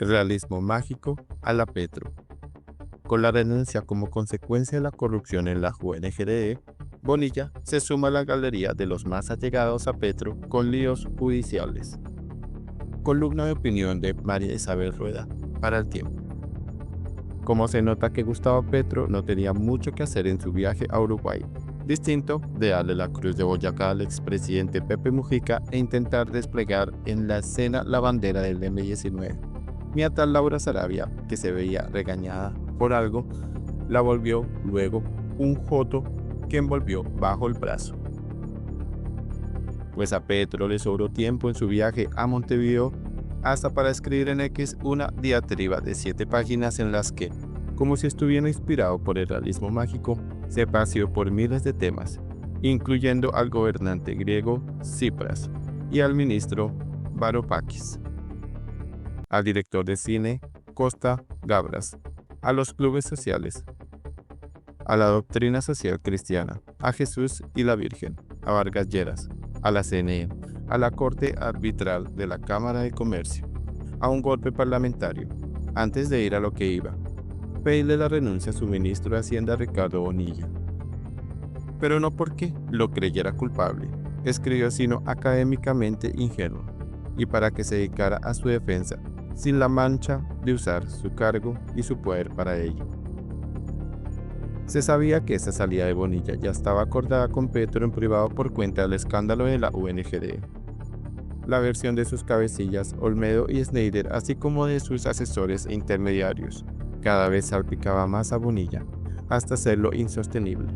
Realismo mágico a la Petro. Con la renuncia como consecuencia de la corrupción en la UNGRE, Bonilla se suma a la galería de los más allegados a Petro con líos judiciales. Columna de opinión de María Isabel Rueda para El Tiempo. Como se nota que Gustavo Petro no tenía mucho que hacer en su viaje a Uruguay, distinto de darle la cruz de Boyacá al expresidente Pepe Mujica e intentar desplegar en la escena la bandera del M-19. Mientras Laura Sarabia, que se veía regañada por algo, la volvió luego un joto que envolvió bajo el brazo. Pues a Petro le sobró tiempo en su viaje a Montevideo hasta para escribir en X una diatriba de 7 páginas en las que, como si estuviera inspirado por el realismo mágico, se paseó por miles de temas, incluyendo al gobernante griego Tsipras y al ministro Varoufakis, al director de cine Costa Gavras, a los clubes sociales, a la doctrina social cristiana, a Jesús y la Virgen, a Vargas Lleras, a la CNE, a la Corte Arbitral de la Cámara de Comercio, a un golpe parlamentario, antes de ir a lo que iba, pedirle la renuncia a su ministro de Hacienda Ricardo Bonilla. Pero no porque lo creyera culpable, escribió sino académicamente ingenuo, y para que se dedicara a su defensa, sin la mancha de usar su cargo y su poder para ello. Se sabía que esa salida de Bonilla ya estaba acordada con Petro en privado por cuenta del escándalo de la UNGRE. La versión de sus cabecillas, Olmedo y Schneider, así como de sus asesores e intermediarios, cada vez salpicaba más a Bonilla, hasta hacerlo insostenible.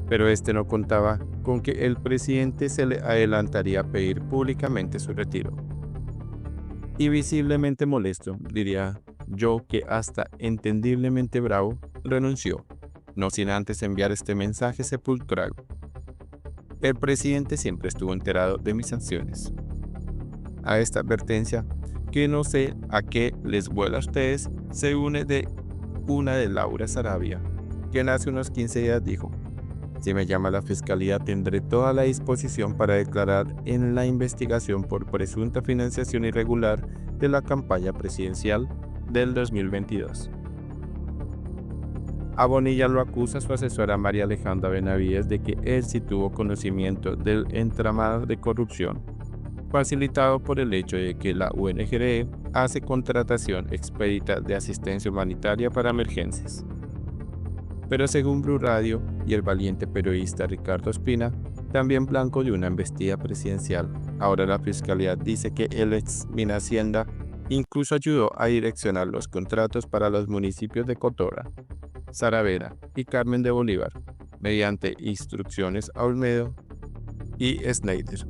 Pero este no contaba con que el presidente se le adelantaría a pedir públicamente su retiro. Y visiblemente molesto, diría yo que hasta entendiblemente bravo, renunció, no sin antes enviar este mensaje sepulcral. El presidente siempre estuvo enterado de mis acciones. A esta advertencia, que no sé a qué les vuela a ustedes, se une de una de Laura Sarabia, quien hace unos 15 días dijo: si me llama la fiscalía tendré toda la disposición para declarar en la investigación por presunta financiación irregular de la campaña presidencial del 2022. A Bonilla lo acusa su asesora María Alejandra Benavides de que él sí tuvo conocimiento del entramado de corrupción, facilitado por el hecho de que la UNGRE hace contratación expedita de asistencia humanitaria para emergencias. Pero según Blue Radio y el valiente periodista Ricardo Espina, también blanco de una embestida presidencial, ahora la fiscalía dice que el ex Minhacienda incluso ayudó a direccionar los contratos para los municipios de Cotora, Saravena y Carmen de Bolívar, mediante instrucciones a Olmedo y Schneider.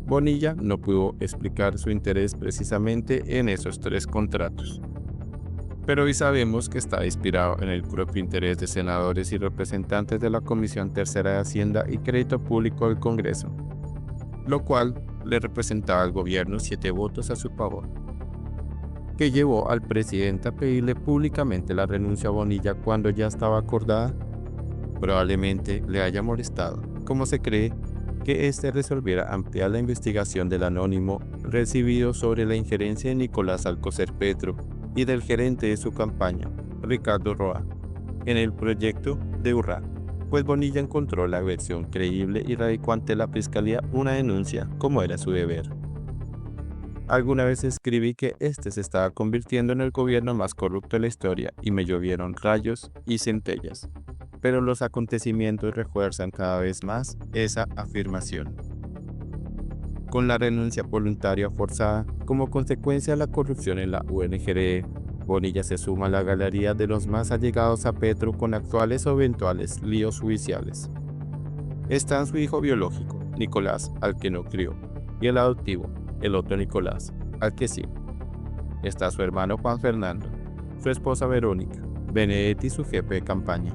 Bonilla no pudo explicar su interés precisamente en esos 3 contratos. Pero hoy sabemos que está inspirado en el propio interés de senadores y representantes de la Comisión Tercera de Hacienda y Crédito Público del Congreso, lo cual le representaba al gobierno 7 votos a su favor, que llevó al presidente a pedirle públicamente la renuncia a Bonilla cuando ya estaba acordada. Probablemente le haya molestado, como se cree, que éste resolviera ampliar la investigación del anónimo recibido sobre la injerencia de Nicolás Alcocer Petro y del gerente de su campaña, Ricardo Roa, en el proyecto de Urrá, pues Bonilla encontró la versión creíble y radicó ante la fiscalía una denuncia, como era su deber. Alguna vez escribí que este se estaba convirtiendo en el gobierno más corrupto de la historia y me llovieron rayos y centellas, pero los acontecimientos refuerzan cada vez más esa afirmación. Con la renuncia voluntaria forzada como consecuencia de la corrupción en la UNGRE, Bonilla se suma a la galería de los más allegados a Petro con actuales o eventuales líos judiciales. Están su hijo biológico, Nicolás, al que no crió, y el adoptivo, el otro Nicolás, al que sí. Está su hermano Juan Fernando, su esposa Verónica, Benedetti, su jefe de campaña,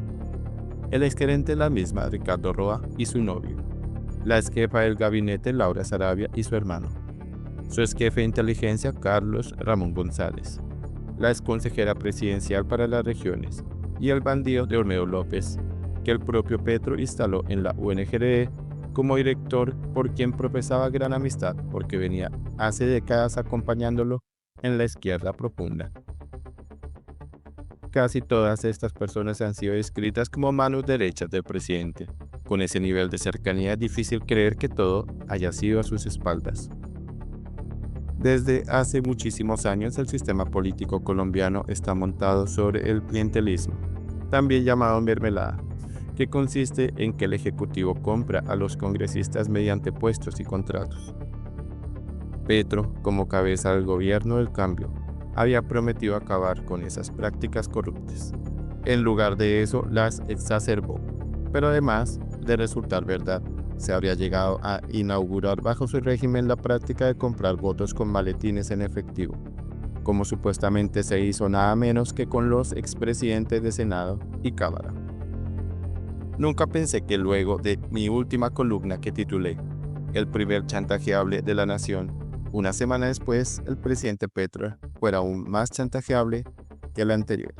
el exgerente de la misma, Ricardo Roa, y su novio, la exjefa del gabinete, Laura Sarabia, y su hermano, su exjefe de inteligencia, Carlos Ramón González, la exconsejera presidencial para las regiones, y el bandido de Olmedo López, que el propio Petro instaló en la UNGRE como director, por quien profesaba gran amistad porque venía hace décadas acompañándolo en la izquierda profunda. Casi todas estas personas han sido descritas como manos derechas del presidente. Con ese nivel de cercanía es difícil creer que todo haya sido a sus espaldas. Desde hace muchísimos años el sistema político colombiano está montado sobre el clientelismo, también llamado mermelada, que consiste en que el Ejecutivo compra a los congresistas mediante puestos y contratos. Petro, como cabeza del gobierno del cambio, había prometido acabar con esas prácticas corruptas. En lugar de eso, las exacerbó. Pero además de resultar verdad, se habría llegado a inaugurar bajo su régimen la práctica de comprar votos con maletines en efectivo, como supuestamente se hizo nada menos que con los expresidentes de Senado y Cámara. Nunca pensé que luego de mi última columna que titulé El primer chantajeable de la nación, una semana después el presidente Petro fuera aún más chantajeable que el anterior.